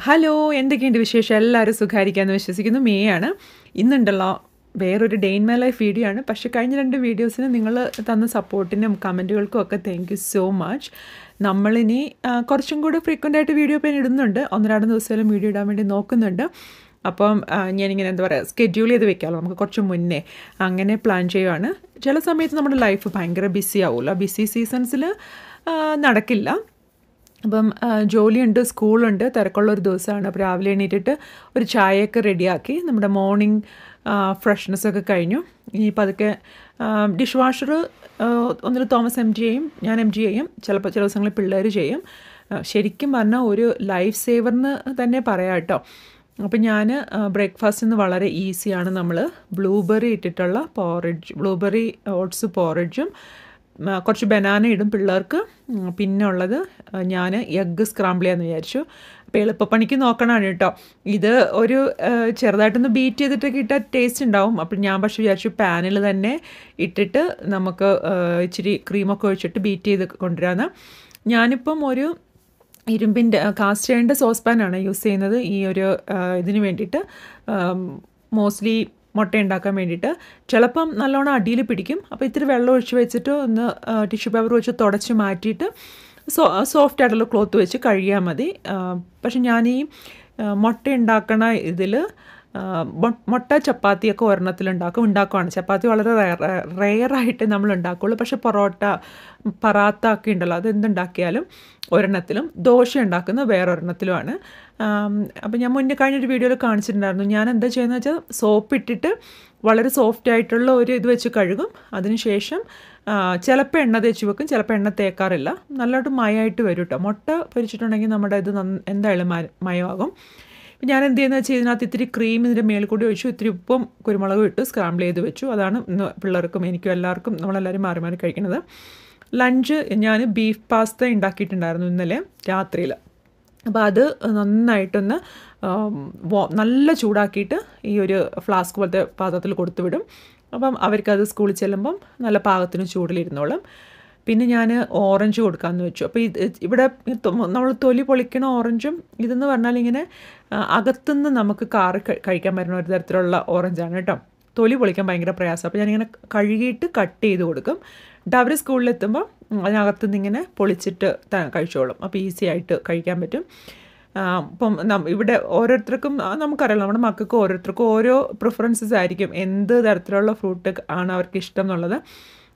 Hello, എന്തൊക്കെയുണ്ട് വിശേഷം? എല്ലാവരും സുഖമായിരിക്കാമെന്ന് വിശ്വസിക്കുന്നു. മേയാണ്. ഇന്നുണ്ടല്ലോ വേറൊരു day in my life video ആണ്. പക്ഷേ കഴിഞ്ഞ 2 വീഡിയോസിന് നിങ്ങൾ തന്ന സപ്പോർട്ടിനും കമൻറ്റുകൾക്കും ഒക്കെ താങ്ക് യു സോ മച്ച്. നമ്മളിനി കുറച്ചും കൂടി ഫ്രീക്വൻ്റ് ആയിട്ട് വീഡിയോ ഇപ്പോൾ ഇടുന്നുണ്ട്. 1-2 ദിവസമായാലും വീഡിയോ ഇടാൻ വേണ്ടി നോക്കുന്നുണ്ട്. അപ്പം ഞാനിങ്ങനെ എന്താ പറയുക, സ്കെഡ്യൂൾ ചെയ്ത് വെക്കാമല്ലോ നമുക്ക് കുറച്ച് മുന്നേ. അങ്ങനെ പ്ലാൻ ചെയ്യുവാണ്. ചില സമയത്ത് നമ്മുടെ ലൈഫ് ഭയങ്കര ബിസി ആവുമല്ലോ. ബിസി സീസൺസിൽ നടക്കില്ല. അപ്പം ജോലിയുണ്ട്, സ്കൂളുണ്ട്, തിരക്കുള്ളൊരു ദിവസമാണ്. അപ്പോൾ രാവിലെ എണീറ്റിട്ട് ഒരു ചായയൊക്കെ റെഡിയാക്കി നമ്മുടെ മോർണിംഗ് ഫ്രഷ്നെസ്സൊക്കെ കഴിഞ്ഞു. ഇനി പതുക്കെ ഡിഷ് വാഷർ ഒന്നിൽ തോമസ് എം ജി ചെയ്യും, ഞാൻ എം ജി ചെയ്യും, ചില ദിവസങ്ങളിൽ പിള്ളേർ ചെയ്യും. ശരിക്കും പറഞ്ഞാൽ ഒരു ലൈഫ് സേവറിന് തന്നെ പറയാം കേട്ടോ. അപ്പം ഞാൻ ബ്രേക്ക്ഫാസ്റ്റിന് വളരെ ഈസിയാണ്. നമ്മൾ ബ്ലൂബെറി ഇട്ടിട്ടുള്ള പോറേജ്, ബ്ലൂബെറി ഓട്സ് പോറേജും കുറച്ച് ബനാന ഇടും പിള്ളേർക്ക്. പിന്നെ ഉള്ളത് ഞാൻ എഗ്ഗ് സ്ക്രാമ്പിൾ ചെയ്യാമെന്ന് വിചാരിച്ചു. അപ്പോൾ എളുപ്പപ്പണിക്ക് നോക്കണമാണ് കേട്ടോ. ഇത് ഒരു ചെറുതായിട്ടൊന്ന് ബീറ്റ് ചെയ്തിട്ടൊക്കെ ഇട്ടാൽ ടേസ്റ്റ് ഉണ്ടാവും. അപ്പം ഞാൻ പക്ഷേ വിചാരിച്ചു പാനിൽ തന്നെ ഇട്ടിട്ട് നമുക്ക് ഇച്ചിരി ക്രീമൊക്കെ ഒഴിച്ചിട്ട് ബീറ്റ് ചെയ്ത് കൊണ്ടുവരാമെന്ന്. ഞാനിപ്പം ഒരു ഇരുമ്പിൻ്റെ കാസ്റ്റ് അയണിൻ്റെ സോസ് പാനാണ് യൂസ് ചെയ്യുന്നത് ഈ ഒരു ഇതിന് വേണ്ടിയിട്ട്. മോസ്റ്റ്ലി മുട്ട ഉണ്ടാക്കാൻ വേണ്ടിയിട്ട്. ചിലപ്പം നല്ലോണം അടിയിൽ പിടിക്കും. അപ്പോൾ ഇത്തിരി വെള്ളം ഒഴിച്ച് വെച്ചിട്ട് ഒന്ന് ടിഷ്യൂ പേപ്പർ വെച്ച് തുടച്ച് മാറ്റിയിട്ട് സോഫ്റ്റ് ആയിട്ടുള്ള ക്ലോത്ത് വെച്ച് കഴുകിയാൽ മതി. പക്ഷെ ഞാൻ ഈ മുട്ട ഉണ്ടാക്കണ ഇതിൽ മുട്ട ചപ്പാത്തിയൊക്കെ ഉണ്ടാക്കുവാണ്. ചപ്പാത്തി വളരെ റെയറായിട്ട് നമ്മൾ ഉണ്ടാക്കുകയുള്ളൂ. പക്ഷെ പറാത്ത ഒക്കെ ഉണ്ടല്ലോ, അതെന്തുണ്ടാക്കിയാലും ഒരെണ്ണത്തിലും, ദോശ ഉണ്ടാക്കുന്നത് വേറൊരെണ്ണത്തിലുമാണ്. അപ്പോൾ ഞാൻ മുന്നേ കഴിഞ്ഞൊരു വീഡിയോയിൽ കാണിച്ചിട്ടുണ്ടായിരുന്നു. ഞാൻ എന്താ ചെയ്യുന്നത് വെച്ചാൽ സോപ്പ് ഇട്ടിട്ട് വളരെ സോഫ്റ്റ് ആയിട്ടുള്ള ഒരു ഇത് വെച്ച് കഴുകും. അതിനുശേഷം ചിലപ്പോൾ എണ്ണ തേച്ച് വെക്കും, ചിലപ്പോൾ എണ്ണ തേക്കാറില്ല. നല്ലതായിട്ട് മയമായിട്ട് വരും കേട്ടോ. മുട്ട പൊരിച്ചിട്ടുണ്ടെങ്കിൽ നമ്മുടെ ഇത് എന്തായാലും മയമാകും. ഞാൻ എന്ത് ചെയ്യുന്നത് വെച്ചാൽ ഇതിനകത്ത് ഇത്തിരി ക്രീം ഇതിൻ്റെ മേളിൽ കൂടി ഒഴിച്ചു, ഇത്തിരി ഉപ്പും കുരുമുളകും ഇട്ട് സ്ക്രാമ്പിൾ ചെയ്ത് വെച്ചു. അതാണ് ഇന്ന് പിള്ളേർക്കും എനിക്കും എല്ലാവർക്കും നമ്മളെല്ലാവരും മാറി മാറി കഴിക്കുന്നത്. ലഞ്ച് ഞാൻ ബീഫ് പാസ്ത ഉണ്ടാക്കിയിട്ടുണ്ടായിരുന്നു ഇന്നലെ രാത്രിയിൽ. അപ്പോൾ അത് നന്നായിട്ടൊന്ന് നല്ല ചൂടാക്കിയിട്ട് ഈ ഒരു ഫ്ലാസ്ക് പോലത്തെ പാത്രത്തിൽ കൊടുത്തു വിടും. അപ്പം അവർക്കത് സ്കൂളിൽ ചെല്ലുമ്പം നല്ല പാകത്തിന് ചൂടിലിരുന്നോളും. പിന്നെ ഞാൻ ഓറഞ്ച് കൊടുക്കാമെന്ന് വെച്ചു. അപ്പോൾ ഇവിടെ നമ്മൾ തൊലി പൊളിക്കണ ഓറഞ്ചും ഇതെന്ന് പറഞ്ഞാൽ ഇങ്ങനെ അകത്തുനിന്ന് നമുക്ക് കഴിക്കാൻ പറ്റുന്ന ഒരു തരത്തിലുള്ള ഓറഞ്ചാണ് കേട്ടോ. തൊലി പൊളിക്കാൻ ഭയങ്കര പ്രയാസം. അപ്പോൾ ഞാനിങ്ങനെ കഴുകിയിട്ട് കട്ട് ചെയ്ത് കൊടുക്കും. എന്നിട്ട് അവർ സ്കൂളിലെത്തുമ്പോൾ അതിനകത്തുനിന്ന് ഇങ്ങനെ പൊളിച്ചിട്ട് കഴിച്ചോളും. അപ്പോൾ ഈസി ആയിട്ട് കഴിക്കാൻ പറ്റും. ഇപ്പം ഇവിടെ ഓരോരുത്തർക്കും നമുക്കറിയാം, നമ്മുടെ മക്കൾക്ക് ഓരോരുത്തർക്കും ഓരോ പ്രിഫറൻസസ് ആയിരിക്കും, എന്ത് തരത്തിലുള്ള ഫ്രൂട്ട് ആണ് അവർക്ക് ഇഷ്ടം എന്നുള്ളത്.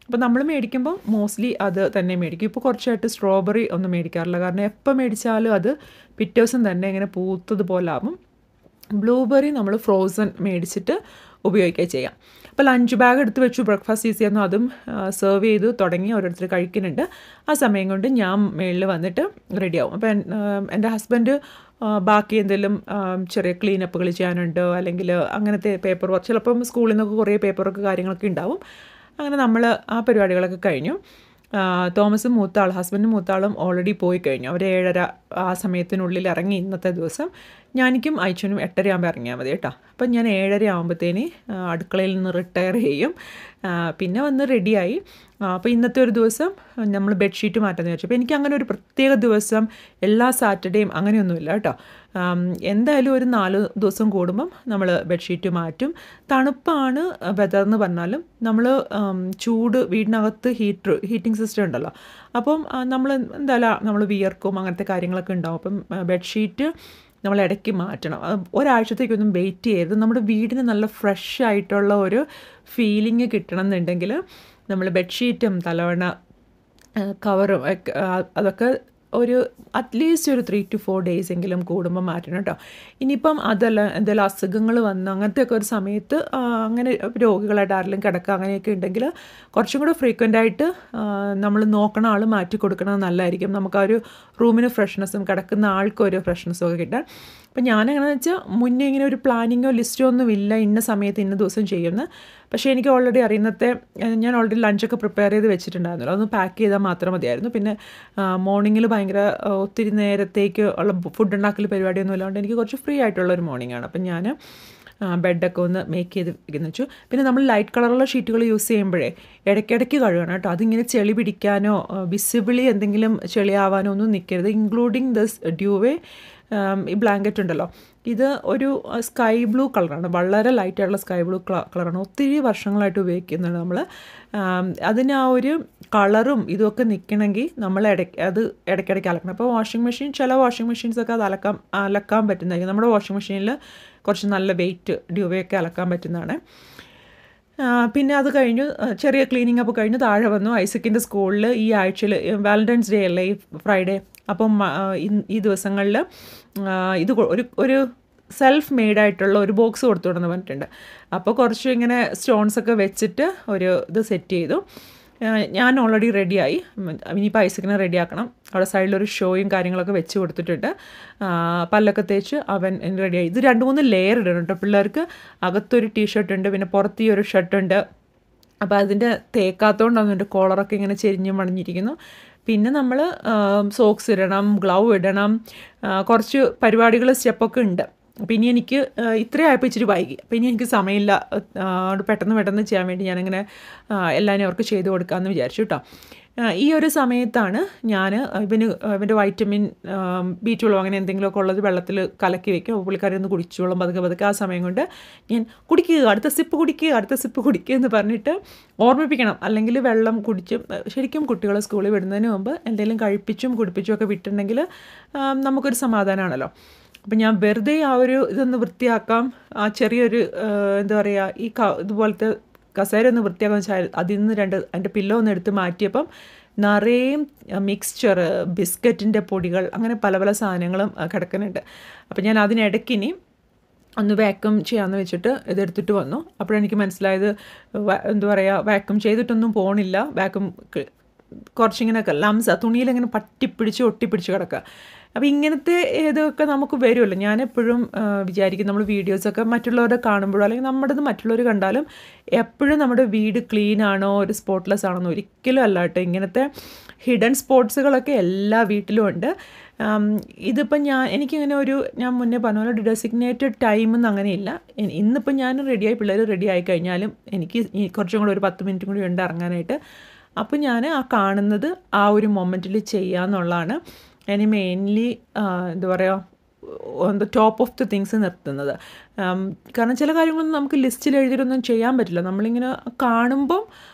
അപ്പോൾ നമ്മൾ മേടിക്കുമ്പോൾ മോസ്റ്റ്ലി അത് തന്നെ മേടിക്കും. ഇപ്പോൾ കുറച്ചായിട്ട് സ്ട്രോബെറി ഒന്നും മേടിക്കാറില്ല, കാരണം എപ്പോൾ മേടിച്ചാലും അത് പിറ്റേ ദിവസം തന്നെ ഇങ്ങനെ പൂത്തതുപോലെ ആവും. ബ്ലൂബെറി നമ്മൾ ഫ്രോസൺ മേടിച്ചിട്ട് ഉപയോഗിക്കുക ചെയ്യാം. അപ്പോൾ ലഞ്ച് ബാഗ് എടുത്ത് വെച്ചു, ബ്രേക്ക്ഫാസ്റ്റ് ഈസി ആയിരുന്നു. അതും സെർവ് ചെയ്ത് തുടങ്ങി, ഓരോരുത്തർ കഴിക്കുന്നുണ്ട്. ആ സമയം കൊണ്ട് ഞാൻ മേളിൽ വന്നിട്ട് റെഡിയാവും. അപ്പോൾ എൻ്റെ ഹസ്ബൻഡ് ബാക്കി എന്തെങ്കിലും ചെറിയ ക്ലീനപ്പുകൾ ചെയ്യാനുണ്ട്, അല്ലെങ്കിൽ അങ്ങനത്തെ പേപ്പർ വർക്ക്, ചിലപ്പം സ്കൂളിൽ നിന്നൊക്കെ കുറേ പേപ്പർ വർക്ക് കാര്യങ്ങളൊക്കെ ഉണ്ടാവും. അങ്ങനെ നമ്മൾ ആ പരിപാടികളൊക്കെ കഴിഞ്ഞു. തോമസും ഹസ്ബൻഡും മൂത്താളും ഓൾറെഡി പോയി കഴിഞ്ഞു. അവർ 7:30 ആ സമയത്തിനുള്ളിൽ ഇറങ്ങി ഇന്നത്തെ ദിവസം. ഞാനിക്കും അയച്ചനും 8:30 ആകുമ്പോൾ ഇറങ്ങിയാൽ മതി കേട്ടോ. അപ്പം ഞാൻ 7:30 ആകുമ്പോഴത്തേന് അടുക്കളയിൽ നിന്ന് റിട്ടയർ ചെയ്യും. പിന്നെ വന്ന് റെഡിയായി. അപ്പോൾ ഇന്നത്തെ ഒരു ദിവസം നമ്മൾ ബെഡ്ഷീറ്റ് മാറ്റാമെന്ന് വിചാരിച്ചു. അപ്പോൾ എനിക്ക് അങ്ങനെ ഒരു പ്രത്യേക ദിവസം എല്ലാ സാറ്റർഡേയും അങ്ങനെയൊന്നുമില്ല കേട്ടോ. എന്തായാലും ഒരു 4 ദിവസം കൂടുമ്പം നമ്മൾ ബെഡ്ഷീറ്റ് മാറ്റും. തണുപ്പാണ് വെതർ എന്ന് പറഞ്ഞാലും നമ്മൾ ചൂട് വീടിനകത്ത് ഹീറ്റിംഗ് സിസ്റ്റം ഉണ്ടല്ലോ. അപ്പം നമ്മൾ വിയർക്കും, അങ്ങനത്തെ കാര്യങ്ങളൊക്കെ ഉണ്ടാവും. അപ്പം ബെഡ്ഷീറ്റ് നമ്മൾ ഇടയ്ക്ക് മാറ്റണം. ഒരാഴ്ചത്തേക്കൊന്നും വെയിറ്റ് ചെയ്യരുത്. നമ്മുടെ വീടിന് നല്ല ഫ്രഷ് ആയിട്ടുള്ള ഒരു ഫീലിംഗ് കിട്ടണം എന്നുണ്ടെങ്കിൽ നമ്മൾ ബെഡ്ഷീറ്റും തലവണ കവറും അതൊക്കെ ഒരു അറ്റ്ലീസ്റ്റ് ഒരു 3 to 4 days എങ്കിലും കൂടുമ്പോൾ മാറ്റണം കേട്ടോ. ഇനിയിപ്പം അതല്ല എന്തെങ്കിലും അസുഖങ്ങൾ വന്ന് അങ്ങനത്തെയൊക്കെ ഒരു സമയത്ത് അങ്ങനെ രോഗികളായിട്ട് ആരെങ്കിലും കിടക്കുക അങ്ങനെയൊക്കെ ഉണ്ടെങ്കിൽ കുറച്ചും കൂടെ ഫ്രീക്വൻ്റ് ആയിട്ട് നമ്മൾ നോക്കണ ആൾ മാറ്റി കൊടുക്കണത് നല്ലതായിരിക്കും. നമുക്ക് ആ ഒരു റൂമിന് ഫ്രഷ്നെസ്സും കിടക്കുന്ന ആൾക്കൊരു ഫ്രഷ്നെസ്സും ഒക്കെ കിട്ടാൻ. അപ്പം ഞാനെങ്ങനെയാണെന്ന് വെച്ചാൽ മുന്നേ ഇങ്ങനെ ഒരു പ്ലാനിങ്ങോ ലിസ്റ്റോ ഒന്നും ഇല്ല, ഇന്ന സമയത്ത് ഇന്ന ദിവസം ചെയ്യുമെന്ന്. പക്ഷേ എനിക്ക് ഓൾറെഡി ഞാൻ ഓൾറെഡി ലഞ്ചൊക്കെ പ്രിപ്പയർ ചെയ്ത് വെച്ചിട്ടുണ്ടായിരുന്നല്ലോ, അതൊന്ന് പാക്ക് ചെയ്താൽ മാത്രം മതിയായിരുന്നു. പിന്നെ മോർണിംഗിൽ ഭയങ്കര ഒത്തിരി നേരത്തേക്ക് ഉള്ള ഫുഡ് ഉണ്ടാക്കൽ പരിപാടിയൊന്നും ഇല്ലാണ്ട് എനിക്ക് കുറച്ച് ഫ്രീ ആയിട്ടുള്ളൊരു മോർണിംഗാണ്. അപ്പം ഞാൻ ബെഡൊക്കെ ഒന്ന് മേക്ക് ചെയ്ത് വെച്ചു. പിന്നെ നമ്മൾ ലൈറ്റ് കളറുള്ള ഷീറ്റുകൾ യൂസ് ചെയ്യുമ്പോഴേ ഇടയ്ക്കിടയ്ക്ക് കഴുകണം കേട്ടോ. അതിങ്ങനെ ചെളി പിടിക്കാനോ വിസിബിളി എന്തെങ്കിലും ചെളിയാവാനോ ഒന്നും നിൽക്കരുത്. ഇൻക്ലൂഡിങ് ദിസ് ഡ്യൂവേ ഈ ബ്ലാങ്കറ്റ് ഉണ്ടല്ലോ, ഇത് ഒരു സ്കൈ ബ്ലൂ കളറാണ്, വളരെ ലൈറ്റായിട്ടുള്ള സ്കൈ ബ്ലൂ കളറാണ്. ഒത്തിരി വർഷങ്ങളായിട്ട് ഉപയോഗിക്കുന്നുണ്ട് നമ്മൾ. അതിന് ആ ഒരു കളറും ഇതുമൊക്കെ നിൽക്കണമെങ്കിൽ നമ്മൾ ഇടയ്ക്കിടയ്ക്ക് അലക്കണം. അപ്പോൾ വാഷിംഗ് മെഷീൻ, ചില വാഷിംഗ് മെഷീൻസൊക്കെ അത് അലക്കാൻ പറ്റുന്നതായിരിക്കും. നമ്മുടെ വാഷിംഗ് മെഷീനിൽ കുറച്ച് നല്ല വെയിറ്റ് ഡ്യൂവയൊക്കെ അലക്കാൻ പറ്റുന്നതാണ്. പിന്നെ അത് കഴിഞ്ഞ് ചെറിയ ക്ലീനിങ് അപ്പ് കഴിഞ്ഞ് താഴെ വന്നു. ഐസക്കിൻ്റെ സ്കൂളിൽ ഈ ആഴ്ചയിൽ വാലൻറ്റൈൻസ് ഡേ അല്ലേ, ഈ ഫ്രൈഡേ. അപ്പം ഈ ദിവസങ്ങളിൽ ഇത് ഒരു സെൽഫ് മെയ്ഡായിട്ടുള്ള ഒരു ബോക്സ് കൊടുത്തു വിടുന്നു പറഞ്ഞിട്ടുണ്ട്. അപ്പോൾ കുറച്ച് ഇങ്ങനെ സ്റ്റോൺസൊക്കെ വെച്ചിട്ട് ഒരു ഇത് സെറ്റ് ചെയ്തു. ഞാൻ ഓൾറെഡി റെഡിയായി. ഇനിയിപ്പോൾ ഐസക്കിനെ റെഡിയാക്കണം. അവിടെ സൈഡിലൊരു ഷോയും കാര്യങ്ങളൊക്കെ വെച്ച് കൊടുത്തിട്ടുണ്ട്. പല്ലൊക്കെ തേച്ച് അവൻ റെഡിയായി. ഇത് 2-3 ലെയർ ഇടണം കേട്ടോ പിള്ളേർക്ക്. അകത്തൊരു ടീഷർട്ട് ഉണ്ട്, പിന്നെ പുറത്ത് ഈ ഒരു ഷർട്ടുണ്ട്. അപ്പോൾ അതിൻ്റെ തേക്കാത്തതുകൊണ്ടാണ് എൻ്റെ കോളറൊക്കെ ഇങ്ങനെ ചെരിഞ്ഞ് മണിഞ്ഞിരിക്കുന്നു. പിന്നെ നമ്മൾ സോക്സ് ഇടണം, ഗ്ലൗ ഇടണം, കുറച്ച് പരിപാടികൾ സ്റ്റെപ്പൊക്കെ ഉണ്ട്. അപ്പോൾ ഇനി എനിക്ക് ഇത്രയായപ്പോൾ ഇച്ചിരി വൈകി. അപ്പോൾ ഇനി എനിക്ക് സമയമില്ല, പെട്ടെന്ന് ചെയ്യാൻ വേണ്ടി ഞാനങ്ങനെ എല്ലാവരും അവർക്ക് ചെയ്ത് കൊടുക്കാമെന്ന് വിചാരിച്ചു കേട്ടോ. ഈ ഒരു സമയത്താണ് ഞാൻ ഇവൻ്റെ വൈറ്റമിൻ B12 അങ്ങനെ എന്തെങ്കിലുമൊക്കെ ഉള്ളത് വെള്ളത്തിൽ കലക്കി വയ്ക്കും. അപ്പോൾ പുള്ളിക്കാരി ഒന്ന് കുടിച്ചോളും പതുക്കെ. ആ സമയം കൊണ്ട് ഞാൻ അടുത്ത സിപ്പ് കുടിക്കുക എന്ന് പറഞ്ഞിട്ട് ഓർമ്മിപ്പിക്കണം. അല്ലെങ്കിൽ വെള്ളം കുടിച്ചും, ശരിക്കും കുട്ടികളെ സ്കൂളിൽ വിടുന്നതിന് മുമ്പ് എന്തെങ്കിലും കഴിപ്പിച്ചും കുടിപ്പിച്ചും ഒക്കെ വിട്ടിട്ടുണ്ടെങ്കിൽ നമുക്കൊരു സമാധാനമാണല്ലോ. അപ്പം ഞാൻ വെറുതെ ആ ഒരു ഇതൊന്ന് വൃത്തിയാക്കാം, ആ ചെറിയൊരു എന്താ പറയുക, ഈ ഇതുപോലത്തെ കസേര ഒന്ന് വൃത്തിയാക്കാന്ന് വെച്ചാൽ അതിൽ നിന്ന് അതിൻ്റെ പില്ലോ ഒന്ന് എടുത്ത് മാറ്റിയപ്പം നിറയെ മിക്സ്ചർ, ബിസ്ക്കറ്റിൻ്റെ പൊടികൾ, അങ്ങനെ പല സാധനങ്ങളും കിടക്കുന്നുണ്ട്. അപ്പം ഞാൻ അതിനിടയ്ക്കിനി ഒന്ന് വാക്യൂം ചെയ്യാമെന്ന് വെച്ചിട്ട് ഇതെടുത്തിട്ട് വന്നു. അപ്പോഴെനിക്ക് മനസ്സിലായത് എന്താ പറയുക, വാക്യൂം ചെയ്തിട്ടൊന്നും പോകണില്ല. വാക്യൂം കുറച്ചിങ്ങനെ തുണിയിലിങ്ങനെ ഒട്ടിപ്പിടിച്ച് കിടക്കുക. അപ്പോൾ ഇങ്ങനത്തെ ഏതൊക്കെ നമുക്ക് വരുമല്ലോ. ഞാനെപ്പോഴും വിചാരിക്കും നമ്മൾ വീഡിയോസൊക്കെ മറ്റുള്ളവരെ കാണുമ്പോഴോ അല്ലെങ്കിൽ നമ്മുടേത് മറ്റുള്ളവർ കണ്ടാലും എപ്പോഴും നമ്മുടെ വീട് ക്ലീൻ ആണോ ഒരു സ്പോട്ട്ലെസ് ആണോ ഒരിക്കലും അല്ല കേട്ടോ. ഇങ്ങനത്തെ ഹിഡൻ സ്പോട്ട്സുകളൊക്കെ എല്ലാ വീട്ടിലും ഉണ്ട്. ഇതിപ്പം എനിക്കിങ്ങനെ ഞാൻ മുന്നേ പറഞ്ഞ പോലെ ഡെസിഗ്നേറ്റഡ് ടൈമെന്ന് അങ്ങനെയില്ല. ഇന്നിപ്പം ഞാൻ റെഡിയായി, പിള്ളേർ റെഡി ആയി കഴിഞ്ഞാലും എനിക്ക് കുറച്ചും കൂടെ ഒരു 10 മിനിറ്റും കൂടി ഉണ്ട് ഇറങ്ങാനായിട്ട്. അപ്പോൾ ഞാൻ ആ കാണുന്നത് ആ ഒരു മൊമെൻറ്റിൽ ചെയ്യാമെന്നുള്ളതാണ്. ഇനി മെയിൻലി എന്താ പറയുക, ടോപ്പ് ഓഫ് ദി തിങ്സ് നിർത്തുന്നത്. കാരണം ചില കാര്യങ്ങളൊന്നും നമുക്ക് ലിസ്റ്റിൽ എഴുതിയിട്ടൊന്നും ചെയ്യാൻ പറ്റില്ല. നമ്മളിങ്ങനെ കാണുമ്പം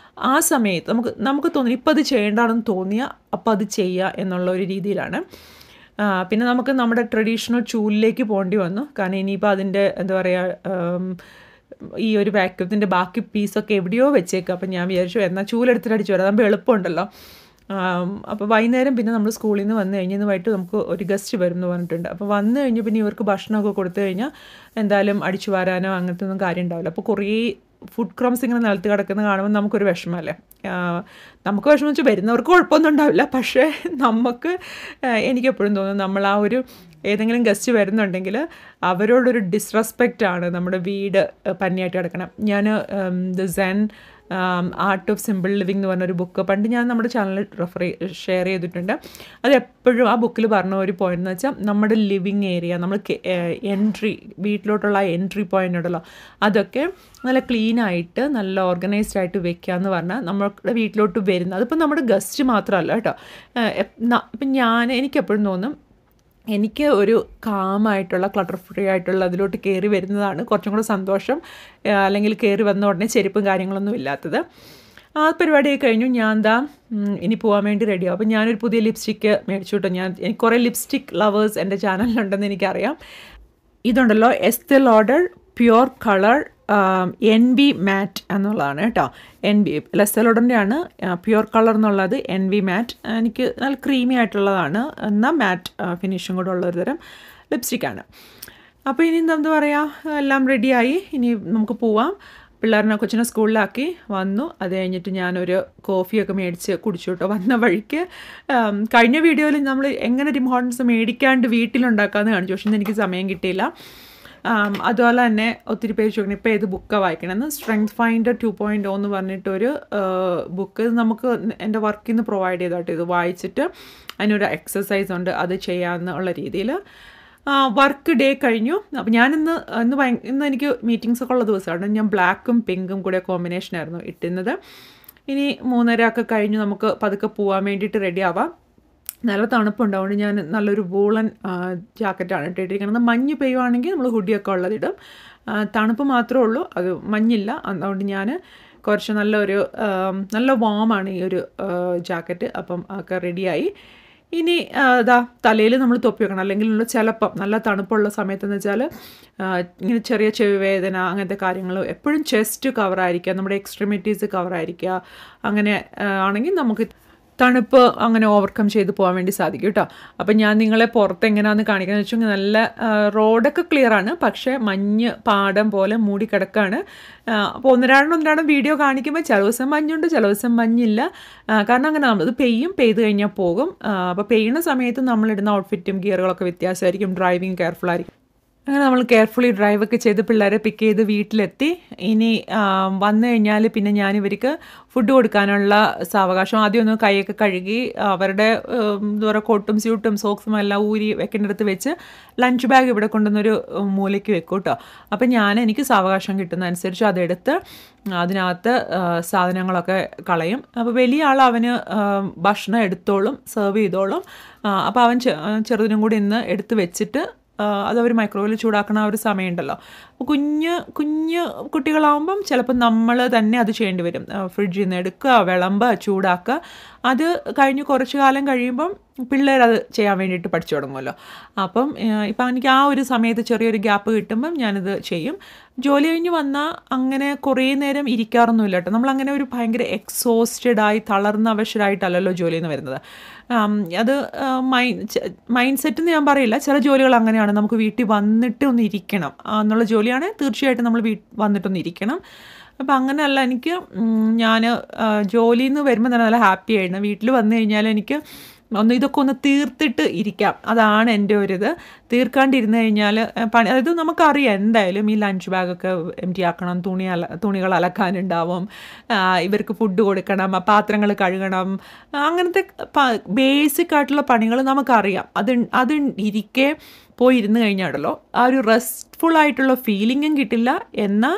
ആ സമയത്ത് നമുക്ക് തോന്നി ഇപ്പം അത് ചെയ്യേണ്ടതാണെന്ന് തോന്നിയാൽ അപ്പോൾ അത് ചെയ്യുക എന്നുള്ള ഒരു രീതിയിലാണ്. പിന്നെ നമുക്ക് നമ്മുടെ ട്രഡീഷണൽ ചൂലിലേക്ക് പോകേണ്ടി വന്നു. കാരണം ഇനിയിപ്പോൾ അതിൻ്റെ എന്താ പറയുക, ഈ ഒരു വാക്യൂത്തിൻ്റെ ബാക്കി പീസൊക്കെ എവിടെയോ വെച്ചേക്കുക. അപ്പം ഞാൻ വിചാരിച്ചു എന്നാൽ ചൂലെടുത്തിട്ട് അടിച്ചു വരാം, അതാകുമ്പോൾ എളുപ്പമുണ്ടല്ലോ. അപ്പോൾ വൈകുന്നേരം പിന്നെ നമ്മൾ സ്കൂളിൽ നിന്ന് വന്നു കഴിഞ്ഞ് വൈകിട്ട് നമുക്ക് ഒരു ഗസ്റ്റ് വരും എന്ന് പറഞ്ഞിട്ടുണ്ട്. അപ്പോൾ വന്നു കഴിഞ്ഞ് പിന്നെ ഇവർക്ക് ഭക്ഷണമൊക്കെ കൊടുത്തു കഴിഞ്ഞാൽ എന്തായാലും അടിച്ചു വരാനോ അങ്ങനത്തെ ഒന്നും കാര്യം ഉണ്ടാവില്ല. അപ്പോൾ കുറേ ഫുഡ് ക്രംസ് ഇങ്ങനെ നിലത്ത് കിടക്കുന്നത് കാണുമ്പോൾ നമുക്കൊരു വിഷമമല്ലേ. നമുക്ക് വിഷമം വെച്ചാൽ വരുന്നവർക്ക് കുഴപ്പമൊന്നും ഉണ്ടാവില്ല, പക്ഷേ എനിക്കെപ്പോഴും തോന്നും നമ്മൾ ആ ഒരു ഏതെങ്കിലും ഗസ്റ്റ് വരുന്നുണ്ടെങ്കിൽ അവരോടൊരു ഡിസ്റെസ്പെക്റ്റാണ് നമ്മുടെ വീട് പന്നിയായിട്ട് കിടക്കണം. ഞാൻ the Zen art of simple living എന്ന് പറഞ്ഞൊരു ബുക്ക് പണ്ട് ഞാൻ നമ്മുടെ ചാനലിൽ ഷെയർ ചെയ്തിട്ടുണ്ട്. അത് എപ്പോഴും ആ ബുക്കിൽ പറഞ്ഞ ഒരു പോയിന്റ് എന്ന് വെച്ചാൽ നമ്മുടെ ലിവിങ് ഏരിയ, നമ്മൾ വീട്ടിലോട്ടുള്ള എൻട്രി പോയിൻ്റ് ഉണ്ടല്ലോ, അതൊക്കെ നല്ല ക്ലീനായിട്ട് നല്ല ഓർഗനൈസ്ഡ് ആയിട്ട് വെക്കുക എന്ന് പറഞ്ഞാൽ നമ്മുടെ വീട്ടിലോട്ട് വരുന്നത് അതിപ്പോൾ നമ്മുടെ ഗസ്റ്റ് മാത്രമല്ല കേട്ടോ. ഇപ്പം എനിക്കെപ്പോഴും തോന്നും എനിക്ക് ഒരു കാമായിട്ടുള്ള ക്ലട്ടർ ഫ്രീ ആയിട്ടുള്ള അതിലോട്ട് കയറി വരുന്നതാണ് കുറച്ചും കൂടെ സന്തോഷം. അല്ലെങ്കിൽ കയറി വന്ന ഉടനെ ചെരുപ്പും കാര്യങ്ങളൊന്നും ഇല്ലാത്തത്. ആ പരിപാടിയൊക്കെ കഴിഞ്ഞു. ഞാൻ ഇനി പോകാൻ വേണ്ടി റെഡിയാവും. അപ്പോൾ ഞാനൊരു പുതിയ ലിപ്സ്റ്റിക്ക് മേടിച്ചു കേട്ടോ. എനിക്ക് കുറേ ലിപ്സ്റ്റിക് ലവേഴ്സ് എൻ്റെ ചാനലിലുണ്ടെന്ന് എനിക്കറിയാം. ഇതുണ്ടല്ലോ, എസ്തേ ലോഡർ പ്യുവർ കളർ NB മാറ്റ് എന്നുള്ളതാണ് കേട്ടോ. എസ്തേ ലോഡറിൻ്റെ ആണ് പ്യുവർ കളർ എന്നുള്ളത്. NB മാറ്റ് എനിക്ക് നല്ല ക്രീമി ആയിട്ടുള്ളതാണ്, എന്നാൽ മാറ്റ് ഫിനിഷും കൂടെ ഉള്ളൊരു തരം ലിപ്സ്റ്റിക്കാണ്. അപ്പോൾ ഇനി എന്താ പറയുക, എല്ലാം റെഡിയായി. ഇനി നമുക്ക് പോവാം. കൊച്ചിനെ സ്കൂളിലാക്കി വന്നു. അത് കഴിഞ്ഞിട്ട് ഞാനൊരു കോഫിയൊക്കെ മേടിച്ച് കുടിച്ചു കേട്ടോ. വന്ന വഴിക്ക് കഴിഞ്ഞ വീഡിയോയിൽ നമ്മൾ എങ്ങനെ ടിം ഹോർട്ടൺസ് മേടിക്കാണ്ട് വീട്ടിലുണ്ടാക്കാമെന്ന് കാണിച്ചു, പക്ഷേ എനിക്ക് സമയം കിട്ടിയില്ല. അതുപോലെ തന്നെ ഒത്തിരി പേര് ചോദിക്കണം ഇപ്പോൾ ഏത് ബുക്കാണ് വായിക്കണമെന്ന്. സ്ട്രെങ്ത് ഫൈൻഡർ 2.0 എന്ന് പറഞ്ഞിട്ടൊരു ബുക്ക് നമുക്ക് എൻ്റെ വർക്കിൽ നിന്ന് പ്രൊവൈഡ് ചെയ്തോട്ടെ. ഇത് വായിച്ചിട്ട് അതിനൊരു എക്സസൈസ് ഉണ്ട്, അത് ചെയ്യാമെന്നുള്ള രീതിയിൽ. വർക്ക് ഡേ കഴിഞ്ഞു. അപ്പോൾ ഇന്ന് എനിക്ക് മീറ്റിങ്സൊക്കെ ഉള്ള ദിവസമാണ്. ഞാൻ ബ്ലാക്കും പിങ്കും കൂടെ കോമ്പിനേഷനായിരുന്നു ഇട്ടുന്നത്. ഇനി 3:30 ഒക്കെ കഴിഞ്ഞ് നമുക്ക് പതുക്കെ പോകാൻ വേണ്ടിയിട്ട് റെഡി ആവാം. നല്ല തണുപ്പുണ്ട്. അതുകൊണ്ട് ഞാൻ നല്ലൊരു വൂളൻ ജാക്കറ്റാണ് ഇട്ടിരിക്കുന്നത്. മഞ്ഞ് പെയ്യുവാണെങ്കിൽ നമ്മൾ ഹുഡിയൊക്കെ ഉള്ളതിടും. തണുപ്പ് മാത്രമേ ഉള്ളൂ, അത് മഞ്ഞില്ല. അതുകൊണ്ട് ഞാൻ കുറച്ച് നല്ല വാമാണ് ഈ ഒരു ജാക്കറ്റ്. അപ്പം ഒക്കെ റെഡിയായി. ഇനി തലയിൽ നമ്മൾ തൊപ്പി വെക്കണം. അല്ലെങ്കിൽ ചിലപ്പം നല്ല തണുപ്പുള്ള സമയത്തെന്ന് വെച്ചാൽ ഇങ്ങനെ ചെറിയ ചെവി വേദന അങ്ങനത്തെ കാര്യങ്ങൾ, എപ്പോഴും ചെസ്റ്റ് കവറായിരിക്കുക, നമ്മുടെ എക്സ്ട്രിമിറ്റീസ് കവറായിരിക്കുക. അങ്ങനെ ആണെങ്കിൽ നമുക്ക് തണുപ്പ് അങ്ങനെ ഓവർകം ചെയ്ത് പോകാൻ വേണ്ടി സാധിക്കും കേട്ടോ. അപ്പം ഞാൻ നിങ്ങളെ പുറത്ത് എങ്ങനെയാണെന്ന് കാണിക്കാമെന്ന് വെച്ചാൽ നല്ല റോഡൊക്കെ ക്ലിയറാണ്, പക്ഷേ മഞ്ഞ് പാടം പോലെ മൂടി കിടക്കുകയാണ്. അപ്പോൾ ഒന്നരാടം വീഡിയോ കാണിക്കുമ്പോൾ ചില ദിവസം മഞ്ഞുണ്ട്, ചില ദിവസം മഞ്ഞില്ല. കാരണം അങ്ങനെ അത് പെയ്ത് കഴിഞ്ഞാൽ പോകും. അപ്പോൾ പെയ്യുന്ന സമയത്ത് നമ്മളിടുന്ന ഔട്ട്ഫിറ്റും ഗിയറുകളൊക്കെ വ്യത്യാസമായിരിക്കും. ഡ്രൈവിങ് കെയർഫുൾ ആയിരിക്കും. അങ്ങനെ നമ്മൾ കെയർഫുള്ളി ഡ്രൈവൊക്കെ ചെയ്ത് പിള്ളേരെ പിക്ക് ചെയ്ത് വീട്ടിലെത്തി. ഇനി വന്നു കഴിഞ്ഞാൽ പിന്നെ ഞാനിവർക്ക് ഫുഡ് കൊടുക്കാനുള്ള സാവകാശം. ആദ്യം ഒന്ന് കൈയൊക്കെ കഴുകി അവരുടെ എന്താ പറയുക കോട്ടും സ്യൂട്ടും സോക്സും എല്ലാം ഊരി വെക്കേണ്ടടുത്ത് വെച്ച് ലഞ്ച് ബാഗ് ഇവിടെ കൊണ്ടുവന്നൊരു മൂലയ്ക്ക് വെക്കും കേട്ടോ. അപ്പം എനിക്ക് സാവകാശം കിട്ടുന്ന അനുസരിച്ച് അതെടുത്ത് അതിനകത്ത് സാധനങ്ങളൊക്കെ കളയും. അപ്പോൾ വലിയ ആൾ അവന് ഭക്ഷണം എടുത്തോളും, സെർവ് ചെയ്തോളും. അപ്പോൾ അവൻ ചെറുതിനും കൂടി ഇന്ന് എടുത്ത് വെച്ചിട്ട് അതവർ മൈക്രോവേവിൽ ചൂടാക്കണ ഒരു സമയമുണ്ടല്ലോ. അപ്പോൾ കുഞ്ഞ് കുട്ടികളാകുമ്പം ചിലപ്പോൾ നമ്മൾ തന്നെ അത് ചെയ്യേണ്ടി വരും. ഫ്രിഡ്ജിൽ നിന്ന് എടുക്കുക, വിളമ്പുക, ചൂടാക്കുക. അത് കഴിഞ്ഞ് കുറച്ച് കാലം കഴിയുമ്പം പിള്ളേരത് ചെയ്യാൻ വേണ്ടിയിട്ട് പഠിച്ചു തുടങ്ങുമല്ലോ. അപ്പം ഇപ്പം എനിക്ക് ആ ഒരു സമയത്ത് ചെറിയൊരു ഗ്യാപ്പ് കിട്ടുമ്പം ഞാനിത് ചെയ്യും. ജോലി കഴിഞ്ഞ് വന്നാൽ അങ്ങനെ കുറേ നേരം ഇരിക്കാറൊന്നുമില്ല കേട്ടോ. നമ്മളങ്ങനെ ഒരു ഭയങ്കര എക്സോസ്റ്റഡായി തളർന്ന അവശരായിട്ടല്ലല്ലോ ജോലിയിൽ നിന്ന് വരുന്നത്. അത് മൈൻഡ് സെറ്റ് എന്ന് ഞാൻ പറയില്ല, ചില ജോലികൾ അങ്ങനെയാണ്. നമുക്ക് വീട്ടിൽ വന്നിട്ട് ഒന്ന് ഇരിക്കണം എന്നുള്ള ജോലിയാണ്, തീർച്ചയായിട്ടും നമ്മൾ വന്നിട്ടൊന്ന് ഇരിക്കണം. അപ്പം അങ്ങനെയല്ല, ഞാൻ ജോലിയിൽ നിന്ന് വരുമ്പോൾ തന്നെ നല്ല ഹാപ്പി ആയിരുന്നു. വീട്ടിൽ വന്നു കഴിഞ്ഞാൽ എനിക്ക് ഇതൊക്കെ ഒന്ന് തീർത്തിട്ട് ഇരിക്കാം, അതാണ് എൻ്റെ ഒരിത്. തീർക്കാണ്ടിരുന്ന് കഴിഞ്ഞാൽ അതായത് നമുക്കറിയാം എന്തായാലും ഈ ലഞ്ച് ബാഗൊക്കെ എംറ്റി ആക്കണം, തുണികൾ അലക്കാനുണ്ടാവും, ഇവർക്ക് ഫുഡ് കൊടുക്കണം, പാത്രങ്ങൾ കഴുകണം, അങ്ങനത്തെ ബേസിക് ആയിട്ടുള്ള പണികൾ നമുക്കറിയാം. അത് ഇരിക്കെ പോയിരുന്ന് കഴിഞ്ഞാണല്ലോ ആ ഒരു റെസ്റ്റ്ഫുൾ ആയിട്ടുള്ള ഫീലിങ്ങും കിട്ടില്ല, എന്നാൽ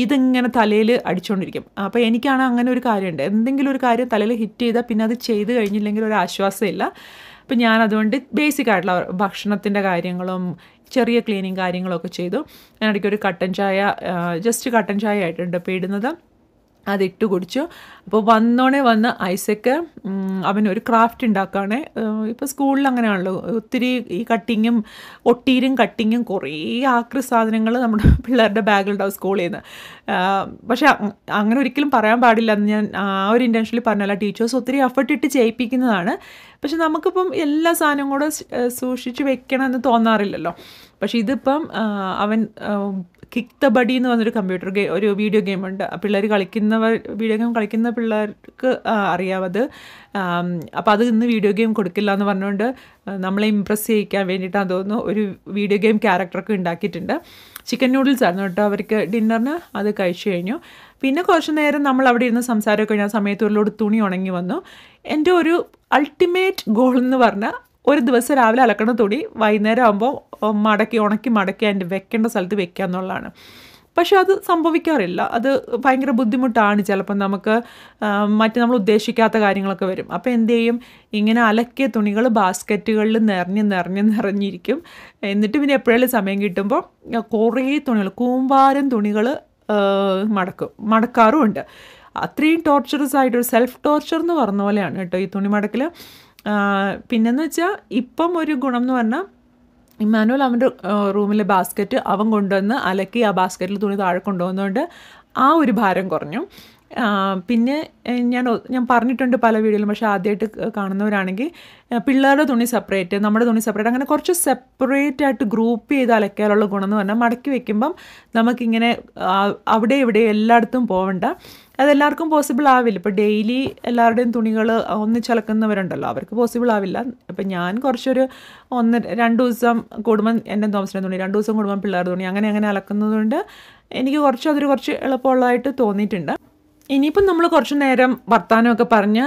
ഇതിങ്ങനെ തലയിൽ അടിച്ചുകൊണ്ടിരിക്കും. അപ്പോൾ എനിക്കാണ് അങ്ങനെ ഒരു കാര്യമുണ്ട്, എന്തെങ്കിലും ഒരു കാര്യം തലയിൽ ഹിറ്റ് ചെയ്താൽ പിന്നെ അത് ചെയ്ത് കഴിഞ്ഞില്ലെങ്കിൽ ഒരു ആശ്വാസമില്ല. അപ്പം ഞാനതുകൊണ്ട് ബേസിക് ആയിട്ടുള്ള ഭക്ഷണത്തിൻ്റെ കാര്യങ്ങളും ചെറിയ ക്ലീനിങ് കാര്യങ്ങളൊക്കെ ചെയ്തു. ഞാനിടയ്ക്ക് ഒരു കട്ടൻ ചായ, ജസ്റ്റ് കട്ടൻ ചായ ആയിട്ടുണ്ട് ഇപ്പോൾ ഇടുന്നത്, അതിട്ട് കുടിച്ചു. അപ്പോൾ വന്ന് ഐസക്ക് അവനൊരു ക്രാഫ്റ്റ് ഉണ്ടാക്കുകയാണ്. ഇപ്പോൾ സ്കൂളിൽ അങ്ങനെയാണല്ലോ, ഒത്തിരി ഈ കട്ടിങ്ങും കുറേ ആക്രി സാധനങ്ങൾ നമ്മുടെ പിള്ളേരുടെ ബാഗിലുണ്ടാവും സ്കൂളിൽ നിന്ന്. പക്ഷേ അങ്ങനെ ഒരിക്കലും പറയാൻ പാടില്ല എന്ന് ഞാൻ ആ ഒരു ഇൻറ്റൻഷനിൽ പറഞ്ഞല്ല. ടീച്ചേഴ്സ് ഒത്തിരി എഫർട്ട് ഇട്ട് ചെയ്യിപ്പിക്കുന്നതാണ്. പക്ഷെ നമുക്കിപ്പം എല്ലാ സാധനവും കൂടെ സൂക്ഷിച്ച് വെക്കണമെന്ന് തോന്നാറില്ലല്ലോ. പക്ഷെ ഇതിപ്പം അവൻ കിക്ക് ദ ബഡി എന്ന് പറഞ്ഞൊരു ഒരു വീഡിയോ ഗെയിമുണ്ട്. വീഡിയോ ഗെയിം കളിക്കുന്ന പിള്ളേർക്ക് അറിയാവത്. അപ്പോൾ അത് ഇന്ന് വീഡിയോ ഗെയിം കൊടുക്കില്ല എന്ന് പറഞ്ഞുകൊണ്ട് നമ്മളെ ഇമ്പ്രസ് ചെയ്യിക്കാൻ വേണ്ടിയിട്ടാണ് തോന്നുന്നു ഒരു വീഡിയോ ഗെയിം ക്യാരക്ടറൊക്കെ ഉണ്ടാക്കിയിട്ടുണ്ട്. ചിക്കൻ നൂഡിൽസ് ആയിരുന്നു കേട്ടോ അവർക്ക് ഡിന്നറിന്. അത് കഴിച്ചു കഴിഞ്ഞു. പിന്നെ കുറച്ച് നേരം നമ്മൾ അവിടെ ഇരുന്ന് സംസാരമൊക്കെ കഴിഞ്ഞ സമയത്ത് ഒരു ലോഡ് തുണി ഉണങ്ങി വന്നു. എൻ്റെ ഒരു അൾട്ടിമേറ്റ് ഗോൾ എന്ന് പറഞ്ഞാൽ ഒരു ദിവസം രാവിലെ അലക്കണ തുണി വൈകുന്നേരം ആകുമ്പോൾ ഉണക്കി അതിൻ്റെ വെക്കേണ്ട സ്ഥലത്ത് വെക്കുക എന്നുള്ളതാണ്. പക്ഷെ അത് സംഭവിക്കാറില്ല. അത് ഭയങ്കര ബുദ്ധിമുട്ടാണ്. ചിലപ്പം നമുക്ക് നമ്മൾ ഉദ്ദേശിക്കാത്ത കാര്യങ്ങളൊക്കെ വരും. അപ്പോൾ എന്ത് ചെയ്യും, ഇങ്ങനെ അലക്കിയ തുണികൾ ബാസ്ക്കറ്റുകളിൽ നിറഞ്ഞിരിക്കും. എന്നിട്ട് പിന്നെ എപ്പോഴെങ്കിലും സമയം കിട്ടുമ്പോൾ കുറേ തുണികൾ, കൂമ്പാരം തുണികൾ മടക്കാറുമുണ്ട്. അത്രയും ടോർച്ചറസ് ആയിട്ടൊരു സെൽഫ് ടോർച്ചർ എന്ന് പറഞ്ഞ പോലെയാണ് കേട്ടോ ഈ തുണി മടക്കൽ. പിന്നെന്ന് വെച്ചാൽ ഇപ്പം ഒരു ഗുണം എന്ന് പറഞ്ഞാൽ ഇമ്മാനുവൽ അവൻ്റെ റൂമിലെ ബാസ്ക്കറ്റ് അവൻ കൊണ്ടുവന്ന് അലക്കി ആ ബാസ്ക്കറ്റിൽ തുണി താഴെ കൊണ്ടുപോകുന്നതുകൊണ്ട് ആ ഒരു ഭാരം കുറഞ്ഞു. പിന്നെ ഞാൻ പറഞ്ഞിട്ടുണ്ട് പല വീഡിയോയിലും, പക്ഷേ ആദ്യമായിട്ട് കാണുന്നവരാണെങ്കിൽ പിള്ളേരുടെ തുണി സെപ്പറേറ്റ്, നമ്മുടെ തുണി സെപ്പറേറ്റ്, അങ്ങനെ കുറച്ച് സെപ്പറേറ്റ് ആയിട്ട് ഗ്രൂപ്പ് ചെയ്ത് അലക്കാനുള്ള ഗുണം എന്ന് പറഞ്ഞാൽ മടക്കി വെക്കുമ്പം നമുക്കിങ്ങനെ അവിടെ ഇവിടെ എല്ലായിടത്തും പോകണ്ട. അതെല്ലാവർക്കും പോസിബിൾ ആവില്ല. ഇപ്പോൾ ഡെയിലി എല്ലാവരുടെയും തുണികൾ ഒന്നിച്ചലക്കുന്നവരുണ്ടല്ലോ, അവർക്ക് പോസിബിൾ ആവില്ല. ഇപ്പം ഞാൻ കുറച്ചൊരു 1-2 ദിവസം കൂടുമ്പം എൻ്റെ തോമസിൻ്റെ തുണി, 2 ദിവസം കൂടുമ്പം പിള്ളേരുടെ തുണി, അങ്ങനെ അലക്കുന്നതുകൊണ്ട് എനിക്ക് അതൊരു കുറച്ച് എളുപ്പമുള്ളതായിട്ട് തോന്നിയിട്ടുണ്ട്. ഇനിയിപ്പം നമ്മൾ കുറച്ച് നേരം വർത്തമാനമൊക്കെ പറഞ്ഞ്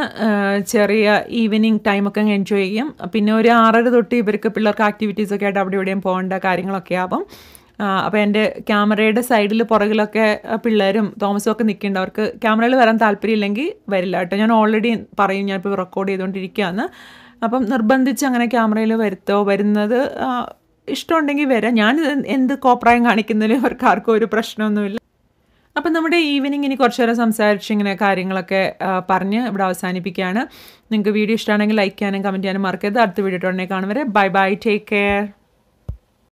ചെറിയ ഈവനിങ് ടൈമൊക്കെ അങ്ങ് എൻജോയ് ചെയ്യും. പിന്നെ ഒരു 6:30 തൊട്ട് ഇവർക്ക് പിള്ളേർക്ക് ആക്ടിവിറ്റീസൊക്കെ ആയിട്ട് അവിടെ ഇവിടെയും പോകേണ്ട കാര്യങ്ങളൊക്കെ ആവും. അപ്പോൾ എൻ്റെ ക്യാമറയുടെ സൈഡിൽ പുറകിലൊക്കെ പിള്ളേരും തോമസും ഒക്കെ നിൽക്കുന്നുണ്ട്. അവർക്ക് ക്യാമറയിൽ വരാൻ താല്പര്യമില്ലെങ്കിൽ വരില്ല കേട്ടോ. ഞാൻ ഓൾറെഡി പറയും ഞാനിപ്പോൾ റെക്കോർഡ് ചെയ്തുകൊണ്ടിരിക്കുകയാണ്. അപ്പം നിർബന്ധിച്ച് അങ്ങനെ ക്യാമറയിൽ വരുന്നത് ഇഷ്ടമുണ്ടെങ്കിൽ വരാം. ഞാൻ എന്ത് കോപ്രായം കാണിക്കുന്നതിലും അവർക്ക് ആർക്കും ഒരു പ്രശ്നമൊന്നുമില്ല. അപ്പം നമ്മുടെ ഈവനിങ് ഇനി കുറച്ച് നേരം സംസാരിച്ച് ഇങ്ങനെ കാര്യങ്ങളൊക്കെ പറഞ്ഞ് ഇവിടെ അവസാനിപ്പിക്കുകയാണ്. നിങ്ങൾക്ക് വീഡിയോ ഇഷ്ടമാണെങ്കിൽ ലൈക്ക് ചെയ്യാനും കമൻറ്റ് ചെയ്യാനും മറക്കരുത്. അടുത്ത വീഡിയോ ഉടനെ കാണും വരെ ബൈ ബൈ, ടേക്ക് കെയർ.